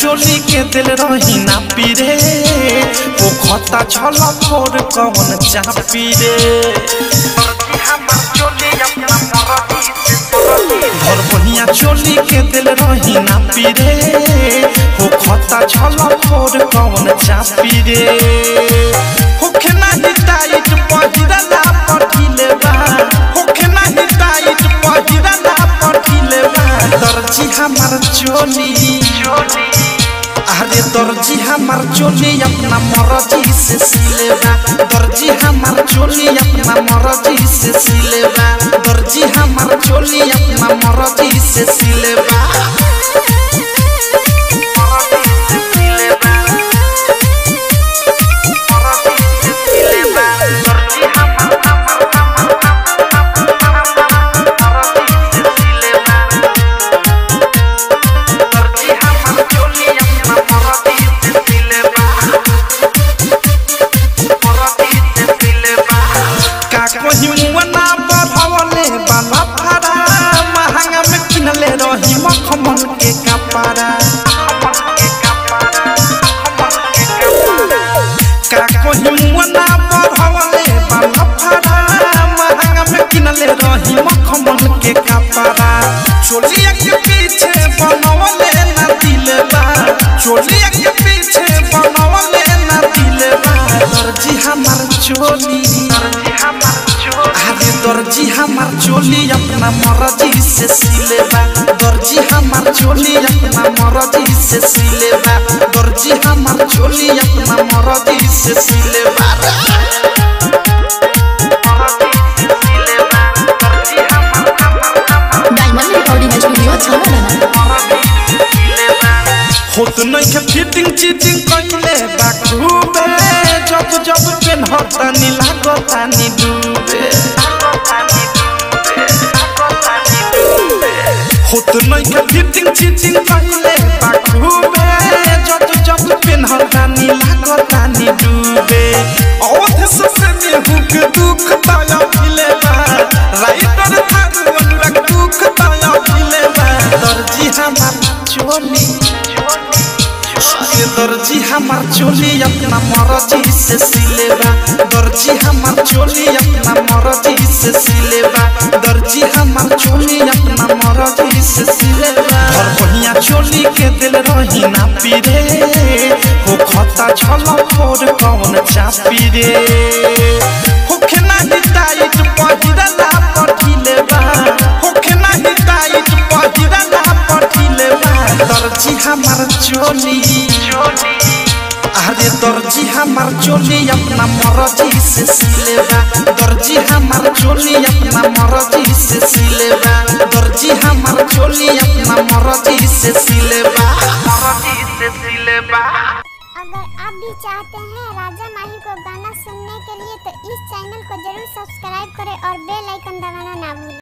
चोली के दिल रही ना पीरे वो खता छला फोर कौन चापी रे घर बनिया चोली के दिल रही ना पीरे वो खता छला फोर कौन चापी रे होखे नाही टाइट पहिरला पठिले बा होखे नाही टाइट पहिरला पठिले बा दर्जी हमार चोली अरे दर्जी हमार चोली अपना मर्जी से सिलेबा दर्जी हमार चोली अपना मर्जी से सिलेबा दर्जी हमार चोली अपना मर्जी से सिलेबा हिमुना बढ़वले बाला फारा महंगा में किनले रही मखमल के कपड़ा काको हिमुना बढ़वले बाला फारा महंगा में किनले रही मखमल के कपड़ा चोलिया के पीछे बनवले ना दिलबा चोलिया के पीछे बनवले ना दिलबा दर्जी हमार चोली दर्जी हमार चोली अपना मर्जी से सिलेबा दर्जी हमार चोली अपना मर्जी से सिलेबा दर्जी हमार चोली अपना मर्जी से सिलेबा डायमंड रिकॉर्डिंग स्टूडियो होत नहीं के फिटिंग चीटिंग कइले बाखूबे जब जब पेन हता नी लागता नी डूबे होत नहीं के फिटिंग चीटिंग कइले बाखूबे जब जब पेन हता नी लागता नी डूबे औध से में हुक दुख ताया मिलेबा राइटर थारू अनुराग दुख ताया मिलेबा दर्जी हमार चोली दर्जी हमार चोली अपना मर्जी से सिलेबा दर्जी हमार चोली अपना मर्जी से सिलेबा दर्जी हमार चोली अपना मर्जी से सिलेबा घर बनिया चोली के दिल रही ना पीरे हो खता छला फोर कौन चापी रे होखे नाही टाइट पहिरला पठिलेबा होखे नाही टाइट पहिरला पठिलेबा दर्जी हमार चोली अरे दर्जी हमार चोली अपना मर्जी से सिलेबा दर्जी हमार चोली अपना मर्जी से सिलेबा दर्जी हमार चोली अपना मर्जी से सिलेबा अगर आप भी चाहते हैं राजा माही को गाना सुनने के लिए तो इस चैनल को जरूर सब्सक्राइब करें और बेल आइकन दबाना ना भूलें।